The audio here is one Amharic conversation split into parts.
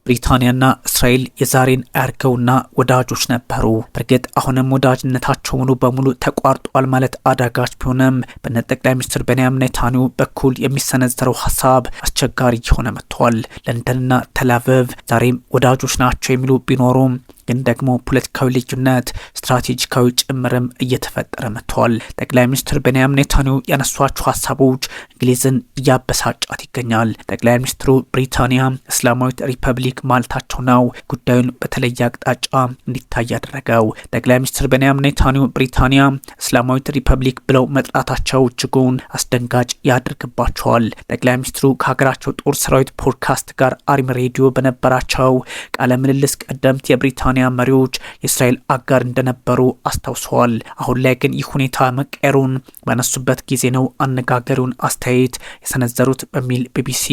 ብሪታንያና እስራኤል የዛሬን አርገውና ወዳጆች ነበሩ። በእርግጥ አሁንም ወዳጅነታቸው ሙሉ በሙሉ ተቋርጧል ማለት አዳጋች ቢሆንም በጠቅላይ ሚኒስትር ቤንያሚን ኔታንያሁ በኩል የሚሰነዘረው ሀሳብ አስቸጋሪ የሆነ መጥቷል። ለንደንና ተላቪቭ ዛሬም ወዳጆች ናቸው የሚሉ ቢኖሩም ግን ደግሞ ፖለቲካዊ ልዩነት ስትራቴጂካዊ ጭምርም እየተፈጠረ መጥቷል። ጠቅላይ ሚኒስትር ቤንያሚን ኔታንያሁ ያነሷቸው ሀሳቦች እንግሊዝን እያበሳጫት ይገኛል። ጠቅላይ ሚኒስትሩ ብሪታንያ እስላማዊት ሪፐብሊክ ማለታቸው ነው ጉዳዩን በተለየ አቅጣጫ እንዲታይ ያደረገው። ጠቅላይ ሚኒስትር ቤንያሚን ኔታንያሁ ብሪታንያ እስላማዊት ሪፐብሊክ ብለው መጥራታቸው እጅጉን አስደንጋጭ ያደርግባቸዋል። ጠቅላይ ሚኒስትሩ ከሀገራቸው ጦር ሰራዊት ፖድካስት ጋር አርሚ ሬዲዮ በነበራቸው ቃለ ምልልስ ቀደምት የብሪታንያ መሪዎች የእስራኤል አጋር እንደነበሩ አስታውሰዋል። አሁን ላይ ግን ይህ ሁኔታ መቀየሩን ባነሱበት ጊዜ ነው አነጋገሩን አስተያየት የሰነዘሩት በሚል ቢቢሲ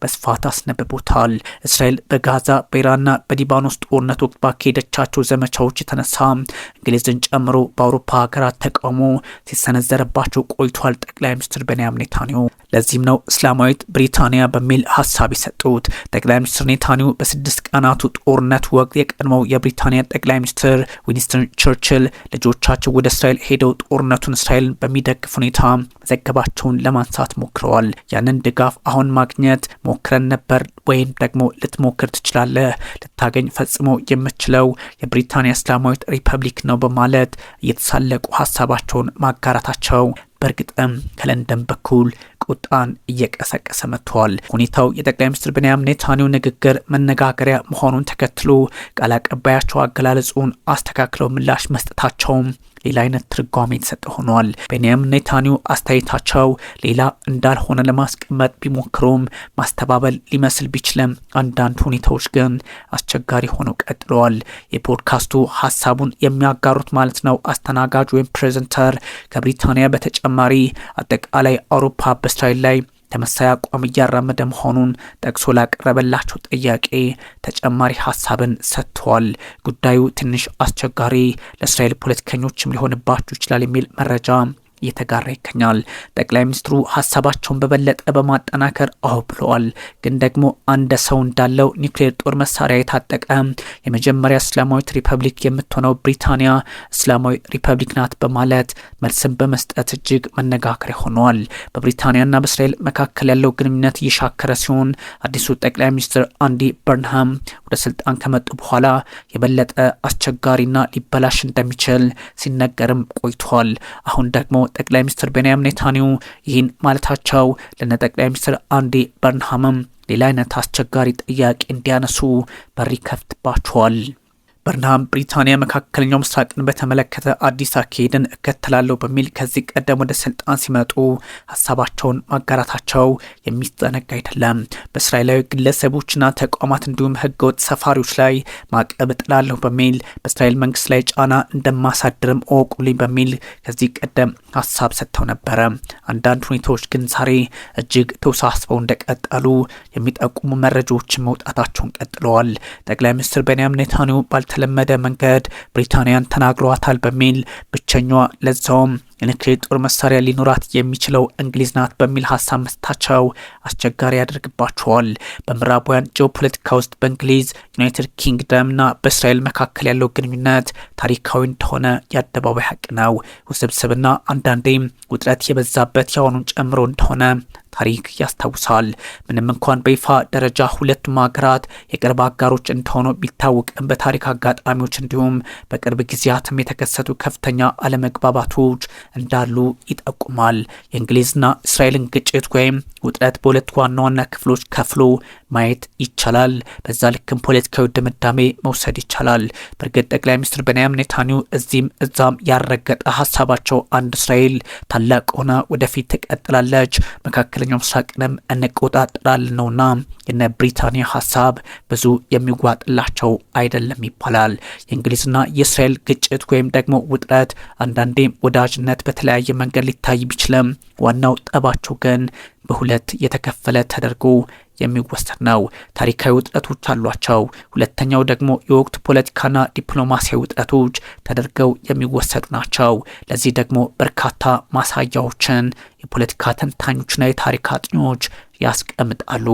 በስፋት አስነብቦታል። እስራኤል በጋዛ በኢራንና በሊባኖስ ጦርነት ወቅት ባካሄደቻቸው ዘመቻዎች የተነሳ እንግሊዝን ጨምሮ በአውሮፓ ሀገራት ተቃውሞ ሲሰነዘረባቸው ቆይቷል። ጠቅላይ ሚኒስትር ቤንያሚን ኔታንያሁ ለዚህም ነው እስላማዊት ብሪታንያ በሚል ሀሳብ የሰጡት። ጠቅላይ ሚኒስትር ኔታንያሁ በ6 ቀናቱ ጦርነት ወቅት የቀድሞው የብሪታንያ ጠቅላይ ሚኒስትር ዊንስተን ቸርችል ልጆቻቸው ወደ እስራኤል ሄደው ጦርነቱን እስራኤልን በሚደግፍ ሁኔታ መዘገባቸውን ለማንሳት ሞክረዋል። ያንን ድጋፍ አሁን ማግኘት ሞክረን ነበር ወይም ደግሞ ልትሞክር ትችላለህ፣ ልታገኝ ፈጽሞ የምችለው የብሪታንያ እስላማዊት ሪፐብሊክ ነው በማለት እየተሳለቁ ሀሳባቸውን ማጋራታቸው በእርግጥም ከለንደን በኩል ቁጣን እየቀሰቀሰ መጥቷል። ሁኔታው የጠቅላይ ሚኒስትር ቤንያሚን ኔታንያሁ ንግግር መነጋገሪያ መሆኑን ተከትሎ ቃል አቀባያቸው አገላለጹን አስተካክለው ምላሽ መስጠታቸውም ሌላ አይነት ትርጓሜ የተሰጠ ሆኗል። ቤንያሚን ኔታንያሁ አስተያየታቸው ሌላ እንዳልሆነ ለማስቀመጥ ቢሞክሩም ማስተባበል ሊመስል ቢችልም አንዳንድ ሁኔታዎች ግን አስቸጋሪ ሆነው ቀጥለዋል። የፖድካስቱ ሀሳቡን የሚያጋሩት ማለት ነው አስተናጋጅ ወይም ፕሬዘንተር ከብሪታንያ በተጨማሪ አጠቃላይ አውሮፓ በእስራኤል ላይ ተመሳሳይ አቋም እያራመደ መሆኑን ጠቅሶ ላቀረበላቸው ጥያቄ ተጨማሪ ሀሳብን ሰጥተዋል። ጉዳዩ ትንሽ አስቸጋሪ ለእስራኤል ፖለቲከኞችም ሊሆንባቸው ይችላል የሚል መረጃ እየተጋራ ይገኛል። ጠቅላይ ሚኒስትሩ ሀሳባቸውን በበለጠ በማጠናከር ብለዋል። ግን ደግሞ አንድ ሰው እንዳለው ኒውክሌር ጦር መሳሪያ የታጠቀ የመጀመሪያ እስላማዊት ሪፐብሊክ የምትሆነው ብሪታንያ እስላማዊ ሪፐብሊክ ናት በማለት መልስን በመስጠት እጅግ መነጋገሪያ ሆነዋል። በብሪታንያና በእስራኤል መካከል ያለው ግንኙነት እየሻከረ ሲሆን አዲሱ ጠቅላይ ሚኒስትር አንዲ በርንሃም ወደ ስልጣን ከመጡ በኋላ የበለጠ አስቸጋሪና ሊበላሽ እንደሚችል ሲነገርም ቆይቷል። አሁን ደግሞ ጠቅላይ ሚኒስትር ቤንያሚን ኔታንያሁ ይህን ማለታቸው ለነ ጠቅላይ ሚኒስትር አንዲ በርንሃምም ሌላ አይነት አስቸጋሪ ጥያቄ እንዲያነሱ በር ይከፍትባቸዋል። በርንሃም ብሪታንያ መካከለኛው ምስራቅን በተመለከተ አዲስ አካሄድን እከተላለሁ በሚል ከዚህ ቀደም ወደ ስልጣን ሲመጡ ሀሳባቸውን ማጋራታቸው የሚዘነጋ አይደለም። በእስራኤላዊ ግለሰቦችና ተቋማት እንዲሁም ህገወጥ ሰፋሪዎች ላይ ማዕቀብ እጥላለሁ በሚል በእስራኤል መንግስት ላይ ጫና እንደማሳድርም እወቁልኝ በሚል ከዚህ ቀደም ሀሳብ ሰጥተው ነበረ። አንዳንድ ሁኔታዎች ግን ዛሬ እጅግ ተወሳስበው እንደቀጠሉ የሚጠቁሙ መረጃዎችን መውጣታቸውን ቀጥለዋል። ጠቅላይ ሚኒስትር ቤንያሚን ኔታንያሁ ባልተለመደ መንገድ ብሪታንያን ተናግረዋታል በሚል ብቸኛዋ ለዛውም የኒውክሌር ጦር መሳሪያ ሊኖራት የሚችለው እንግሊዝ ናት በሚል ሀሳብ መስጠታቸው አስቸጋሪ ያደርግባቸዋል። በምዕራባውያን ጂኦፖለቲካ ውስጥ በእንግሊዝ ዩናይትድ ኪንግደምና በእስራኤል መካከል ያለው ግንኙነት ታሪካዊ እንደሆነ የአደባባይ ሀቅ ነው። ውስብስብና አንዳንዴም ውጥረት የበዛበት የሆኑን ጨምሮ እንደሆነ ታሪክ ያስታውሳል። ምንም እንኳን በይፋ ደረጃ ሁለቱም ሀገራት የቅርብ አጋሮች እንደሆኑ ቢታወቅም በታሪክ አጋጣሚዎች እንዲሁም በቅርብ ጊዜያትም የተከሰቱ ከፍተኛ አለመግባባቶች እንዳሉ ይጠቁማል። የእንግሊዝና እስራኤልን ግጭት ወይም ውጥረት በሁለት ዋና ዋና ክፍሎች ከፍሎ ማየት ይቻላል። በዛ ልክም ፖለቲካዊ ድምዳሜ መውሰድ ይቻላል። በእርግጥ ጠቅላይ ሚኒስትር ቤንያሚን ኔታንያሁ እዚህም እዛም ያረገጠ ሀሳባቸው አንድ እስራኤል ታላቅ ሆና ወደፊት ትቀጥላለች፣ መካከለኛው ምስራቅንም እንቆጣጠራለን ነውና የነ ብሪታንያ ሀሳብ ብዙ የሚዋጥላቸው አይደለም ይባላል። የእንግሊዝና የእስራኤል ግጭት ወይም ደግሞ ውጥረት አንዳንዴም ወዳጅነት በተለያየ መንገድ ሊታይ ቢችልም ዋናው ጠባቸው ግን በሁለት የተከፈለ ተደርጎ የሚወሰድ ነው። ታሪካዊ ውጥረቶች አሏቸው። ሁለተኛው ደግሞ የወቅቱ ፖለቲካና ዲፕሎማሲያዊ ውጥረቶች ተደርገው የሚወሰዱ ናቸው። ለዚህ ደግሞ በርካታ ማሳያዎችን የፖለቲካ ተንታኞችና የታሪክ አጥኚዎች ያስቀምጣሉ።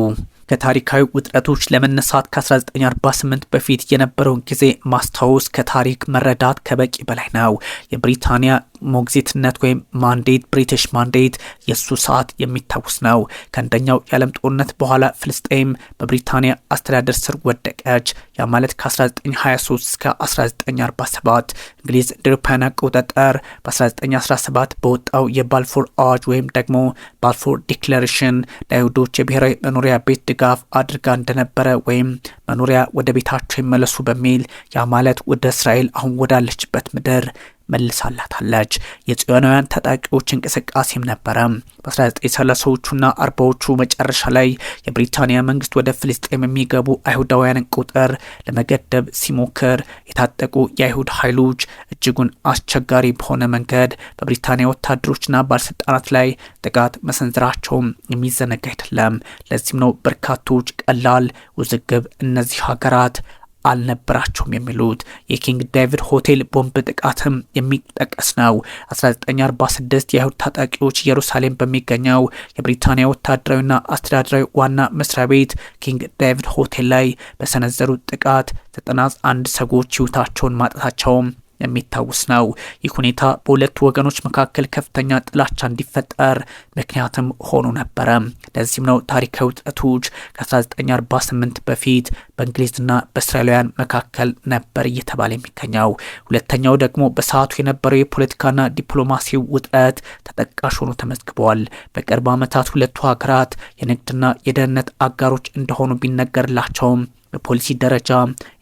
ከታሪካዊ ውጥረቶች ለመነሳት ከ1948 በፊት የነበረውን ጊዜ ማስታወስ ከታሪክ መረዳት ከበቂ በላይ ነው። የብሪታንያ ሞግዚትነት ወይም ማንዴት ብሪቲሽ ማንዴት የሱ ሰዓት የሚታወስ ነው። ከአንደኛው የዓለም ጦርነት በኋላ ፍልስጤም በብሪታንያ አስተዳደር ስር ወደቀች። ያ ማለት ከ1923 እስከ 1947 እንግሊዝ እንደ አውሮፓውያን አቆጣጠር በ1917 በወጣው የባልፎር አዋጅ ወይም ደግሞ ባልፎር ዲክላሬሽን ለአይሁዶች የብሔራዊ መኖሪያ ቤት ድጋፍ አድርጋ እንደነበረ ወይም መኖሪያ ወደ ቤታቸው ይመለሱ በሚል ያ ማለት ወደ እስራኤል አሁን ወዳለችበት ምድር መልሳላታለች። የጽዮናውያን ታጣቂዎች እንቅስቃሴም ነበረ። በ1930ዎቹና 40ዎቹ መጨረሻ ላይ የብሪታንያ መንግስት ወደ ፍልስጤም የሚገቡ አይሁዳውያንን ቁጥር ለመገደብ ሲሞክር የታጠቁ የአይሁድ ኃይሎች እጅጉን አስቸጋሪ በሆነ መንገድ በብሪታንያ ወታደሮችና ባለስልጣናት ላይ ጥቃት መሰንዘራቸውም የሚዘነጋ አይደለም። ለዚህም ነው በርካቶች ቀላል ውዝግብ እነዚህ ሀገራት አልነበራቸውም የሚሉት። የኪንግ ዴቪድ ሆቴል ቦምብ ጥቃትም የሚጠቀስ ነው። 1946 የአይሁድ ታጣቂዎች ኢየሩሳሌም በሚገኘው የብሪታንያ ወታደራዊና አስተዳደራዊ ዋና መስሪያ ቤት ኪንግ ዴቪድ ሆቴል ላይ በሰነዘሩት ጥቃት 91 ሰዎች ሕይወታቸውን ማጣታቸውም የሚታወስ ነው። ይህ ሁኔታ በሁለቱ ወገኖች መካከል ከፍተኛ ጥላቻ እንዲፈጠር ምክንያትም ሆኖ ነበረ። ለዚህም ነው ታሪካዊ ውጥረቶች ከ1948 በፊት በእንግሊዝና በእስራኤላውያን መካከል ነበር እየተባለ የሚገኘው። ሁለተኛው ደግሞ በሰዓቱ የነበረው የፖለቲካና ዲፕሎማሲ ውጥረት ተጠቃሽ ሆኖ ተመዝግበዋል። በቅርብ ዓመታት ሁለቱ ሀገራት የንግድና የደህንነት አጋሮች እንደሆኑ ቢነገርላቸውም በፖሊሲ ደረጃ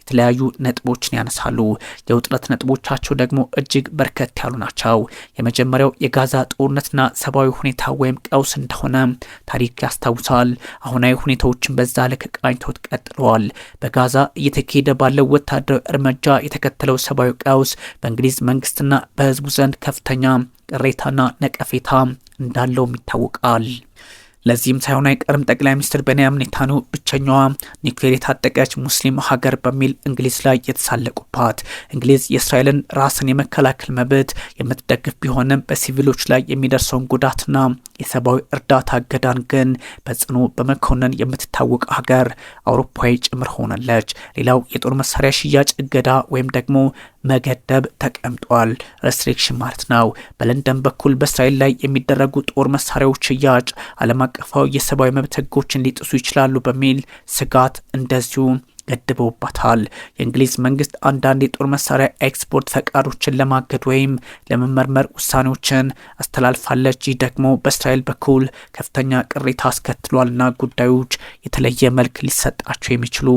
የተለያዩ ነጥቦችን ያነሳሉ። የውጥረት ነጥቦቻቸው ደግሞ እጅግ በርከት ያሉ ናቸው። የመጀመሪያው የጋዛ ጦርነትና ሰብአዊ ሁኔታ ወይም ቀውስ እንደሆነ ታሪክ ያስታውሳል። አሁናዊ ሁኔታዎችን በዛ ልክ ቃኝተውት ቀጥለዋል። በጋዛ እየተካሄደ ባለው ወታደራዊ እርምጃ የተከተለው ሰብአዊ ቀውስ በእንግሊዝ መንግስትና በህዝቡ ዘንድ ከፍተኛ ቅሬታና ነቀፌታ እንዳለውም ይታወቃል። ለዚህም ሳይሆን አይቀርም ጠቅላይ ሚኒስትር ቤንያሚን ኔታንያሁ ብቸኛዋ ኒውክሌር የታጠቀች ሙስሊም ሀገር በሚል እንግሊዝ ላይ የተሳለቁባት። እንግሊዝ የእስራኤልን ራስን የመከላከል መብት የምትደግፍ ቢሆንም በሲቪሎች ላይ የሚደርሰውን ጉዳትና የሰብአዊ እርዳታ እገዳን ግን በጽኑ በመኮነን የምትታወቅ ሀገር አውሮፓዊ ጭምር ሆናለች። ሌላው የጦር መሳሪያ ሽያጭ እገዳ ወይም ደግሞ መገደብ ተቀምጧል። ሬስትሪክሽን ማለት ነው። በለንደን በኩል በእስራኤል ላይ የሚደረጉ ጦር መሳሪያዎች ሽያጭ ዓለም አቀፋዊ የሰብአዊ መብት ህጎችን ሊጥሱ ይችላሉ በሚል ስጋት እንደዚሁ ገድበውባታል። የእንግሊዝ መንግስት አንዳንድ የጦር መሳሪያ ኤክስፖርት ፈቃዶችን ለማገድ ወይም ለመመርመር ውሳኔዎችን አስተላልፋለች። ይህ ደግሞ በእስራኤል በኩል ከፍተኛ ቅሬታ አስከትሏልና ጉዳዮች የተለየ መልክ ሊሰጣቸው የሚችሉ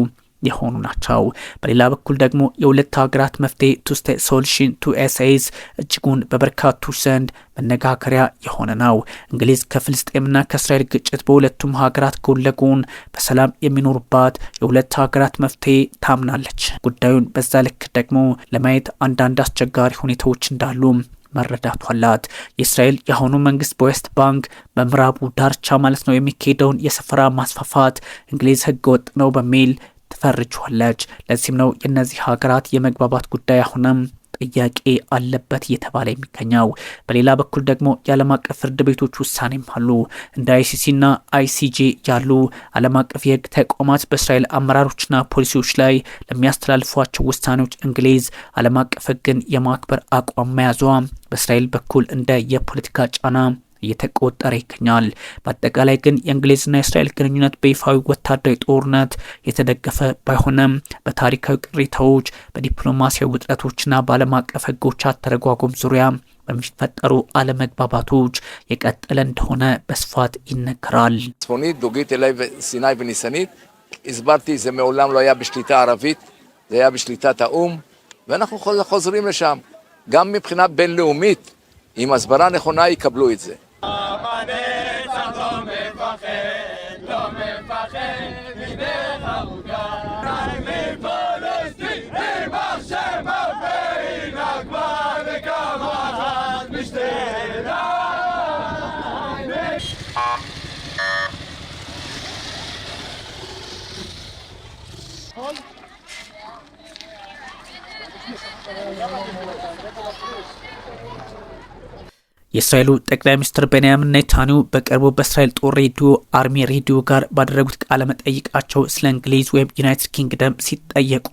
የሆኑ ናቸው። በሌላ በኩል ደግሞ የሁለት ሀገራት መፍትሄ ቱ ስቴት ሶሉሽን ቱ ኤስኤስ እጅጉን በበርካቶች ዘንድ መነጋገሪያ የሆነ ነው። እንግሊዝ ከፍልስጤምና ከእስራኤል ግጭት በሁለቱም ሀገራት ጎን ለጎን በሰላም የሚኖሩባት የሁለት ሀገራት መፍትሄ ታምናለች። ጉዳዩን በዛ ልክ ደግሞ ለማየት አንዳንድ አስቸጋሪ ሁኔታዎች እንዳሉ መረዳቱ አላት። የእስራኤል የአሁኑ መንግስት በዌስት ባንክ በምዕራቡ ዳርቻ ማለት ነው የሚካሄደውን የሰፈራ ማስፋፋት እንግሊዝ ህገወጥ ነው በሚል ትፈርጇለች። ለዚህም ነው የእነዚህ ሀገራት የመግባባት ጉዳይ አሁንም ጥያቄ አለበት እየተባለ የሚገኘው። በሌላ በኩል ደግሞ የዓለም አቀፍ ፍርድ ቤቶች ውሳኔም አሉ። እንደ አይሲሲና አይሲጄ ያሉ ዓለም አቀፍ የህግ ተቋማት በእስራኤል አመራሮችና ፖሊሲዎች ላይ ለሚያስተላልፏቸው ውሳኔዎች እንግሊዝ ዓለም አቀፍ ህግን የማክበር አቋም መያዟ በእስራኤል በኩል እንደ የፖለቲካ ጫና እየተቆጠረ ይገኛል። በአጠቃላይ ግን የእንግሊዝና የእስራኤል ግንኙነት በይፋዊ ወታደራዊ ጦርነት የተደገፈ ባይሆንም በታሪካዊ ቅሬታዎች፣ በዲፕሎማሲያዊ ውጥረቶችና በዓለም አቀፍ ህጎች አተረጓጎም ዙሪያ በሚፈጠሩ አለመግባባቶች የቀጠለ እንደሆነ በስፋት ይነገራል። צפונית דוגית אליי וסיני וניסנית הסברתי זה מעולם לא היה בשליטה ערבית, זה היה בשליטת האום ואנחנו חוזרים לשם. גם מבחינה בינלאומית עם הסברה נכונה יקבלו את זה. የእስራኤሉ ጠቅላይ ሚኒስትር ቤንያሚን ኔታንያሁ በቅርቡ በእስራኤል ጦር ሬዲዮ አርሚ ሬዲዮ ጋር ባደረጉት ቃለ መጠይቃቸው ስለ እንግሊዝ ወይም ዩናይትድ ኪንግደም ሲጠየቁ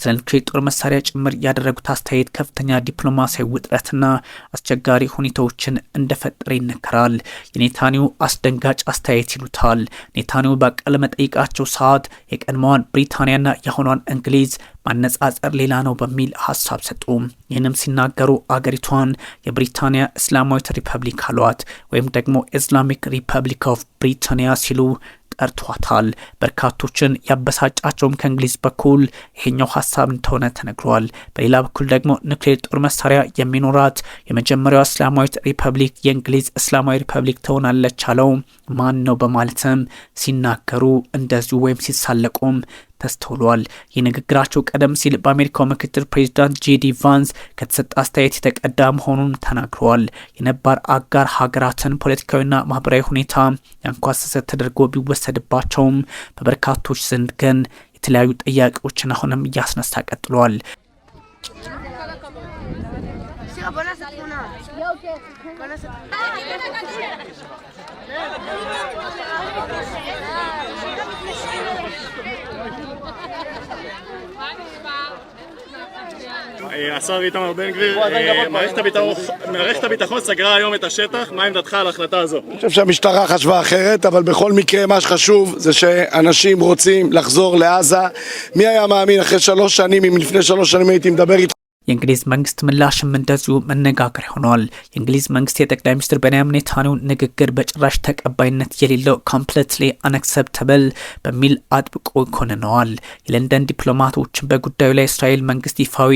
ስለ ኒውክሌር ጦር መሳሪያ ጭምር ያደረጉት አስተያየት ከፍተኛ ዲፕሎማሲያዊ ውጥረትና አስቸጋሪ ሁኔታዎችን እንደፈጠረ ይነገራል። የኔታንያሁ አስደንጋጭ አስተያየት ይሉታል። ኔታንያሁ በቃለ መጠይቃቸው ሰዓት የቀድሞዋን ብሪታንያና የአሁኗን እንግሊዝ ማነጻጸር ሌላ ነው በሚል ሀሳብ ሰጡ። ይህንም ሲናገሩ አገሪቷን የብሪታንያ እስላማዊት ሪፐብሊክ አሏት ወይም ደግሞ ኢስላሚክ ሪፐብሊክ ኦፍ ብሪታንያ ሲሉ ጠርቷታል። በርካቶችን ያበሳጫቸውም ከእንግሊዝ በኩል ይሄኛው ሀሳብ እንደሆነ ተነግሯል። በሌላ በኩል ደግሞ ኒውክሌር ጦር መሳሪያ የሚኖራት የመጀመሪያው እስላማዊት ሪፐብሊክ የእንግሊዝ እስላማዊ ሪፐብሊክ ትሆናለች አለው ማን ነው በማለትም ሲናገሩ እንደዚሁ ወይም ሲሳለቁም ተስተውሏል። ይህ ንግግራቸው ቀደም ሲል በአሜሪካው ምክትል ፕሬዚዳንት ጄዲ ቫንስ ከተሰጠ አስተያየት የተቀዳ መሆኑን ተናግረዋል። የነባር አጋር ሀገራትን ፖለቲካዊና ማህበራዊ ሁኔታ ያንኳሰሰ ተደርጎ ቢወሰድባቸውም በበርካቶች ዘንድ ግን የተለያዩ ጥያቄዎችን አሁንም እያስነሳ ቀጥሏል። השר איתמר בן גביר, מערכת הביטחון סגרה היום את השטח, מה עמדתך על ההחלטה הזו? אני חושב שהמשטרה חשבה אחרת, אבל בכל מקרה מה שחשוב זה שאנשים רוצים לחזור לעזה. מי היה מאמין אחרי 3 שנים, אם לפני 3 שנים הייתי מדבר איתך? የእንግሊዝ መንግስት ምላሽም እንደዚሁ መነጋገሪያ ሆኗል። የእንግሊዝ መንግስት የጠቅላይ ሚኒስትር ቤንያሚን ኔታንያሁ ንግግር በጭራሽ ተቀባይነት የሌለው ኮምፕሊትሊ አንአክሰፕተብል በሚል አጥብቆ ይኮንነዋል። የለንደን ዲፕሎማቶችን በጉዳዩ ላይ እስራኤል መንግስት ይፋዊ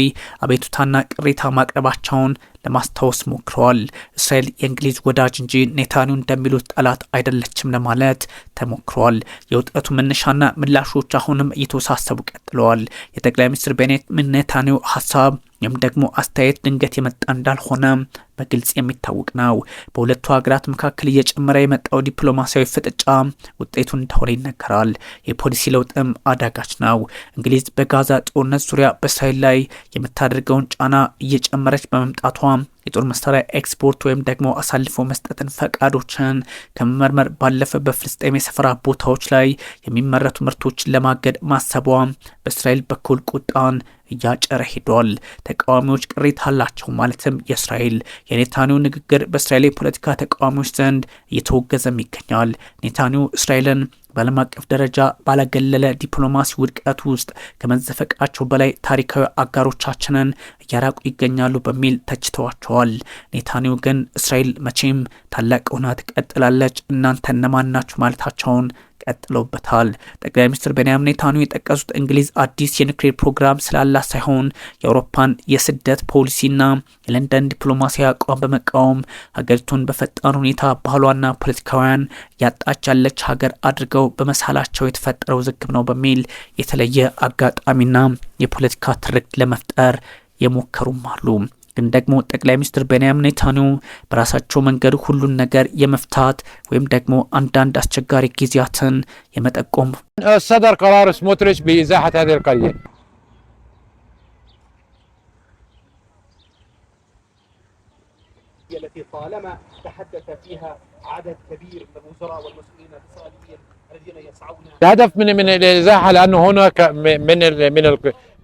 አቤቱታና ቅሬታ ማቅረባቸውን ለማስታወስ ሞክረዋል። እስራኤል የእንግሊዝ ወዳጅ እንጂ ኔታንያሁ እንደሚሉት ጠላት አይደለችም ለማለት ተሞክሯል። የውጥረቱ መነሻና ምላሾች አሁንም እየተወሳሰቡ ቀጥለዋል። የጠቅላይ ሚኒስትር ቤንያሚን ኔታንያሁ ሀሳብ ወይም ደግሞ አስተያየት ድንገት የመጣ እንዳልሆነ በግልጽ የሚታወቅ ነው። በሁለቱ ሀገራት መካከል እየጨመረ የመጣው ዲፕሎማሲያዊ ፍጥጫ ውጤቱ እንደሆነ ይነገራል። የፖሊሲ ለውጥም አዳጋች ነው። እንግሊዝ በጋዛ ጦርነት ዙሪያ በእስራኤል ላይ የምታደርገውን ጫና እየጨመረች በመምጣቷ የጦር መሳሪያ ኤክስፖርት ወይም ደግሞ አሳልፎ መስጠትን ፈቃዶችን ከመመርመር ባለፈ በፍልስጤም የሰፈራ ቦታዎች ላይ የሚመረቱ ምርቶችን ለማገድ ማሰቧ በእስራኤል በኩል ቁጣን እያጨረ ሄዷል። ተቃዋሚዎች ቅሬታ አላቸው። ማለትም የእስራኤል የኔታንያሁ ንግግር በእስራኤል የፖለቲካ ተቃዋሚዎች ዘንድ እየተወገዘም ይገኛል። ኔታንያሁ እስራኤልን በዓለም አቀፍ ደረጃ ባለገለለ ዲፕሎማሲ ውድቀት ውስጥ ከመዘፈቃቸው በላይ ታሪካዊ አጋሮቻችንን እያራቁ ይገኛሉ በሚል ተችተዋቸዋል። ኔታንያሁ ግን እስራኤል መቼም ታላቅ ሆና ትቀጥላለች፣ እናንተ እነማን ናችሁ ማለታቸውን ቀጥለውበታል። ጠቅላይ ሚኒስትር ቤንያሚን ኔታንያሁ የጠቀሱት እንግሊዝ አዲስ የኒውክሌር ፕሮግራም ስላላት ሳይሆን የአውሮፓን የስደት ፖሊሲና የለንደን ዲፕሎማሲያዊ አቋም በመቃወም ሀገሪቱን በፈጣን ሁኔታ ባህሏና ፖለቲካውያን ያጣች ያለች ሀገር አድርገው በመሳላቸው የተፈጠረው ውዝግብ ነው በሚል የተለየ አጋጣሚና የፖለቲካ ትርክት ለመፍጠር የሞከሩም አሉ። ግን ደግሞ ጠቅላይ ሚኒስትር ቤንያሚን ኔታንያሁ በራሳቸው መንገድ ሁሉን ነገር የመፍታት ወይም ደግሞ አንዳንድ አስቸጋሪ ጊዜያትን የመጠቆም صدر قرار سموتريتش بإزاحة هذه القرية التي طالما تحدث فيها عدد كبير من الوزراء والمسؤولين الإسرائيليين الذين يسعون الهدف من الإزاحة لأنه هناك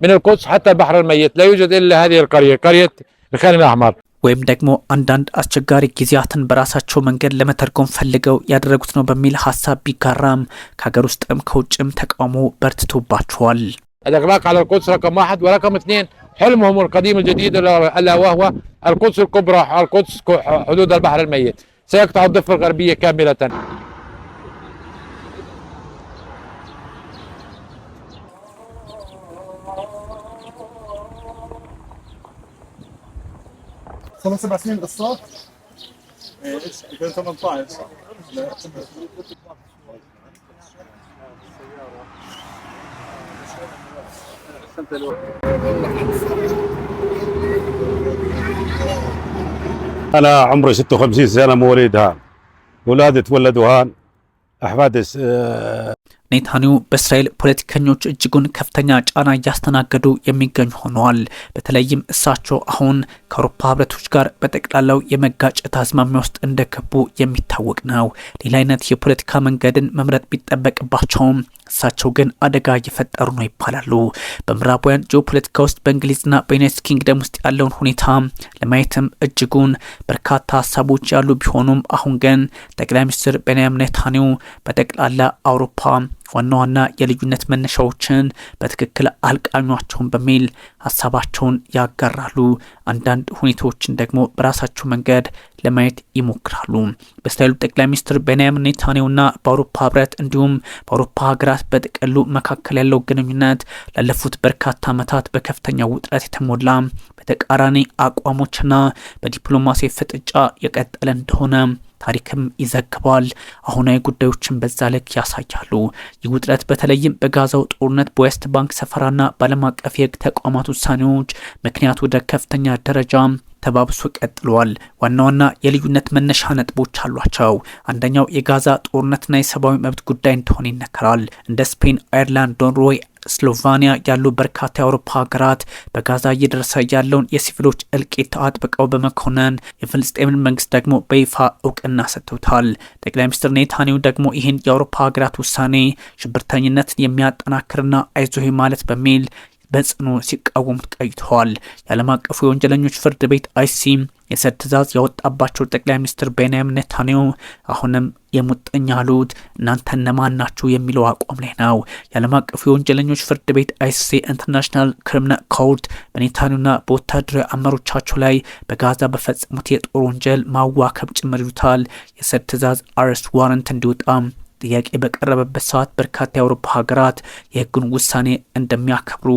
من القدس حتى البحر الميت لا يوجد إلا هذه القرية قرية الخان الأحمر ወይም ደግሞ አንዳንድ አስቸጋሪ ጊዜያትን በራሳቸው መንገድ ለመተርጎም ፈልገው ያደረጉት ነው በሚል ሀሳብ ቢጋራም ከሀገር ውስጥም ከውጭም ተቃውሞ በርትቶባቸዋል። الإغلاق على القدس رقم 1 ورقم 2 حلمهم القديم الجديد ألا وهو القدس الكبرى القدس حدود البحر الميت سيقطع الضفة الغربية كاملة. صار 7 سنين قصات؟ ايه 2018 أنا عمري 56 سنة مواليد هان، أولادي تولدوا هان، أحفادي ኔታንያሁ በእስራኤል ፖለቲከኞች እጅጉን ከፍተኛ ጫና እያስተናገዱ የሚገኙ ሆነዋል። በተለይም እሳቸው አሁን ከአውሮፓ ህብረቶች ጋር በጠቅላላው የመጋጨት አዝማሚያ ውስጥ እንደገቡ የሚታወቅ ነው። ሌላ አይነት የፖለቲካ መንገድን መምረጥ ቢጠበቅባቸውም እሳቸው ግን አደጋ እየፈጠሩ ነው ይባላሉ። በምዕራባውያን ጂኦፖለቲካ ውስጥ በእንግሊዝና በዩናይትድ ኪንግደም ውስጥ ያለውን ሁኔታ ለማየትም እጅጉን በርካታ ሀሳቦች ያሉ ቢሆኑም አሁን ግን ጠቅላይ ሚኒስትር ቤንያሚን ኔታንያሁ በጠቅላላ አውሮፓ ዋና ዋና የልዩነት መነሻዎችን በትክክል አልቃኟቸውን በሚል ሀሳባቸውን ያጋራሉ። አንዳንድ ሁኔታዎችን ደግሞ በራሳቸው መንገድ ለማየት ይሞክራሉ። በእስራኤሉ ጠቅላይ ሚኒስትር ቤንያሚን ኔታንያሁና በአውሮፓ ህብረት እንዲሁም በአውሮፓ ሀገራት በጥቅሉ መካከል ያለው ግንኙነት ላለፉት በርካታ ዓመታት በከፍተኛ ውጥረት የተሞላ በተቃራኒ አቋሞችና በዲፕሎማሲ ፍጥጫ የቀጠለ እንደሆነ ታሪክም ይዘግባል። አሁናዊ ጉዳዮችን በዛ ልክ ያሳያሉ። ይህ ውጥረት በተለይም በጋዛው ጦርነት በዌስት ባንክ ሰፈራና በዓለም አቀፍ የህግ ተቋማት ውሳኔዎች ምክንያት ወደ ከፍተኛ ደረጃ ተባብሶ ቀጥሏል። ዋና ዋና የልዩነት መነሻ ነጥቦች አሏቸው። አንደኛው የጋዛ ጦርነትና የሰብአዊ መብት ጉዳይ እንደሆነ ይነገራል። እንደ ስፔን፣ አየርላንድ፣ ኖርዌይ፣ ስሎቫኒያ ያሉ በርካታ የአውሮፓ ሀገራት በጋዛ እየደረሰ ያለውን የሲቪሎች እልቂት አጥብቀው በመኮነን የፍልስጤምን መንግስት ደግሞ በይፋ እውቅና ሰጥተውታል። ጠቅላይ ሚኒስትር ኔታንያሁ ደግሞ ይህን የአውሮፓ ሀገራት ውሳኔ ሽብርተኝነትን የሚያጠናክርና አይዞህ ማለት በሚል በጽኑ ሲቃወሙት ቆይተዋል። የዓለም አቀፉ የወንጀለኞች ፍርድ ቤት አይሲሲ የእስር ትዕዛዝ ያወጣባቸው ጠቅላይ ሚኒስትር ቤንያሚን ኔታንያሁ አሁንም የሙጥኝ ያሉት እናንተ እነማን ናችሁ የሚለው አቋም ላይ ነው። የዓለም አቀፉ የወንጀለኞች ፍርድ ቤት አይሲሲ ኢንተርናሽናል ክሪሚናል ኮርት በኔታንያሁና በወታደራዊ አመራሮቻቸው ላይ በጋዛ በፈጸሙት የጦር ወንጀል ማዋከብ ጭምር ይሉታል የእስር ትዕዛዝ አረስት ዋረንት እንዲወጣ ጥያቄ በቀረበበት ሰዓት በርካታ የአውሮፓ ሀገራት የህጉን ውሳኔ እንደሚያከብሩ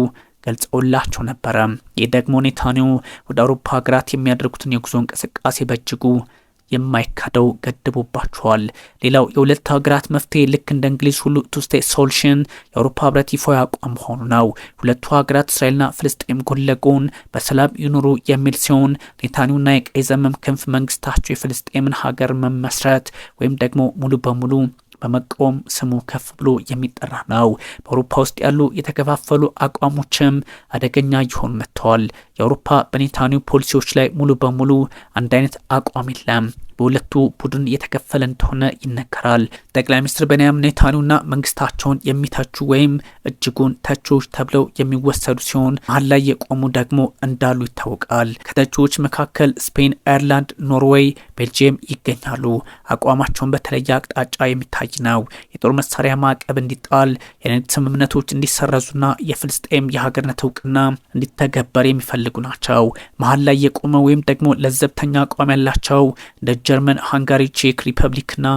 ገልጸውላቸው ነበረ። ይህ ደግሞ ኔታንያሁ ወደ አውሮፓ ሀገራት የሚያደርጉትን የጉዞ እንቅስቃሴ በእጅጉ የማይካደው ገድቦባቸዋል። ሌላው የሁለት ሀገራት መፍትሄ ልክ እንደ እንግሊዝ ሁሉ ቱ ስቴት ሶሉሽን የአውሮፓ ህብረት ይፋዊ አቋም መሆኑ ነው። ሁለቱ ሀገራት እስራኤልና ፍልስጤም ጎን ለጎን በሰላም ይኑሩ የሚል ሲሆን ኔታንያሁና የቀይ ዘመም ክንፍ መንግስታቸው የፍልስጤምን ሀገር መመስረት ወይም ደግሞ ሙሉ በሙሉ በመቃወም ስሙ ከፍ ብሎ የሚጠራ ነው። በአውሮፓ ውስጥ ያሉ የተከፋፈሉ አቋሞችም አደገኛ እየሆኑ መጥተዋል። የአውሮፓ በኔታንያሁ ፖሊሲዎች ላይ ሙሉ በሙሉ አንድ አይነት አቋም የለም። በሁለቱ ቡድን የተከፈለ እንደሆነ ይነገራል። ጠቅላይ ሚኒስትር ቤንያሚን ኔታንያሁና መንግስታቸውን የሚተቹ ወይም እጅጉን ተቺዎች ተብለው የሚወሰዱ ሲሆን መሀል ላይ የቆሙ ደግሞ እንዳሉ ይታወቃል። ከተቺዎች መካከል ስፔን፣ አየርላንድ፣ ኖርዌይ፣ ቤልጂየም ይገኛሉ። አቋማቸውን በተለየ አቅጣጫ የሚታይ ነው። የጦር መሳሪያ ማዕቀብ እንዲጣል፣ የንግድ ስምምነቶች እንዲሰረዙና የፍልስጤም የሀገርነት እውቅና እንዲተገበር የሚፈልጉ ናቸው። መሀል ላይ የቆመ ወይም ደግሞ ለዘብተኛ አቋም ያላቸው እንደ ጀርመን፣ ሃንጋሪ፣ ቼክ ሪፐብሊክና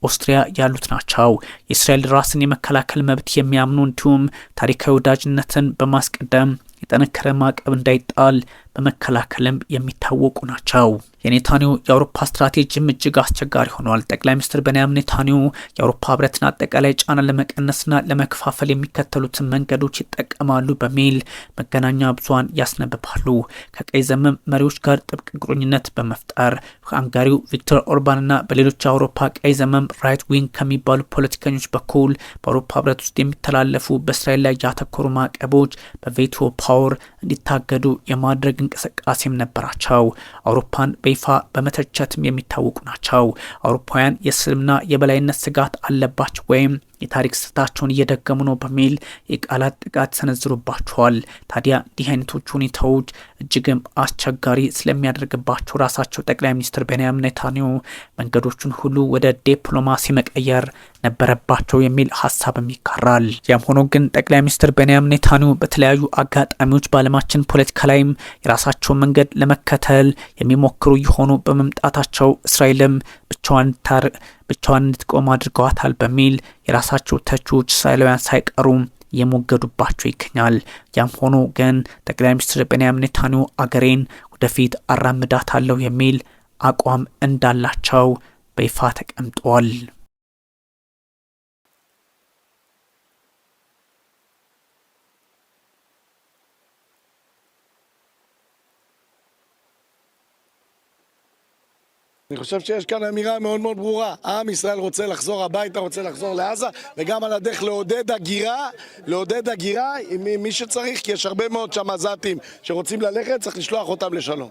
ኦስትሪያ ያሉት ናቸው። የእስራኤል ራስን የመከላከል መብት የሚያምኑ እንዲሁም ታሪካዊ ወዳጅነትን በማስቀደም የጠነከረ ማዕቀብ እንዳይጣል በመከላከልም የሚታወቁ ናቸው። የኔታንያሁ የአውሮፓ ስትራቴጂም እጅግ አስቸጋሪ ሆኗል። ጠቅላይ ሚኒስትር ቤንያሚን ኔታንያሁ የአውሮፓ ህብረትን አጠቃላይ ጫና ለመቀነስና ለመከፋፈል የሚከተሉትን መንገዶች ይጠቀማሉ በሚል መገናኛ ብዙሃን ያስነብባሉ። ከቀይ ዘመም መሪዎች ጋር ጥብቅ ቁርኝነት በመፍጠር ሃንጋሪው ቪክቶር ኦርባንና በሌሎች የአውሮፓ ቀይ ዘመም ራይት ዊንግ ከሚባሉ ፖለቲከኞች በኩል በአውሮፓ ህብረት ውስጥ የሚተላለፉ በእስራኤል ላይ ያተኮሩ ማዕቀቦች በቬቶ ፓወር እንዲታገዱ የማድረግ እንቅስቃሴም ነበራቸው። አውሮፓን በይፋ በመተቸትም የሚታወቁ ናቸው። አውሮፓውያን የእስልምና የበላይነት ስጋት አለባቸው ወይም የታሪክ ስህተታቸውን እየደገሙ ነው በሚል የቃላት ጥቃት ሰነዝሩባቸዋል። ታዲያ እንዲህ አይነቶቹ ሁኔታዎች እጅግም አስቸጋሪ ስለሚያደርግባቸው ራሳቸው ጠቅላይ ሚኒስትር ቤንያሚን ኔታንያሁ መንገዶቹን ሁሉ ወደ ዲፕሎማሲ መቀየር ነበረባቸው የሚል ሀሳብም ይጋራል። ያም ሆኖ ግን ጠቅላይ ሚኒስትር ቤንያሚን ኔታንያሁ በተለያዩ አጋጣሚዎች በዓለማችን ፖለቲካ ላይም የራሳቸውን መንገድ ለመከተል የሚሞክሩ የሆኑ በመምጣታቸው እስራኤልም ብቻዋን እንድትቆም አድርገዋታል በሚል የራሳቸው ተቺዎች እስራኤላውያን ሳይቀሩ የሞገዱባቸው ይገኛል። ያም ሆኖ ግን ጠቅላይ ሚኒስትር ቤንያሚን ኔታንያሁ አገሬን ወደፊት አራምዳታለሁ የሚል አቋም እንዳላቸው በይፋ ተቀምጧል። אני חושב שיש כאן אמירה מאוד מאוד ברורה. עם ישראל רוצה לחזור הביתה, רוצה לחזור לעזה, וגם על הדרך לעודד הגירה עם מי שצריך, כי יש הרבה מאוד שם עזתים שרוצים ללכת, צריך לשלוח אותם לשלום.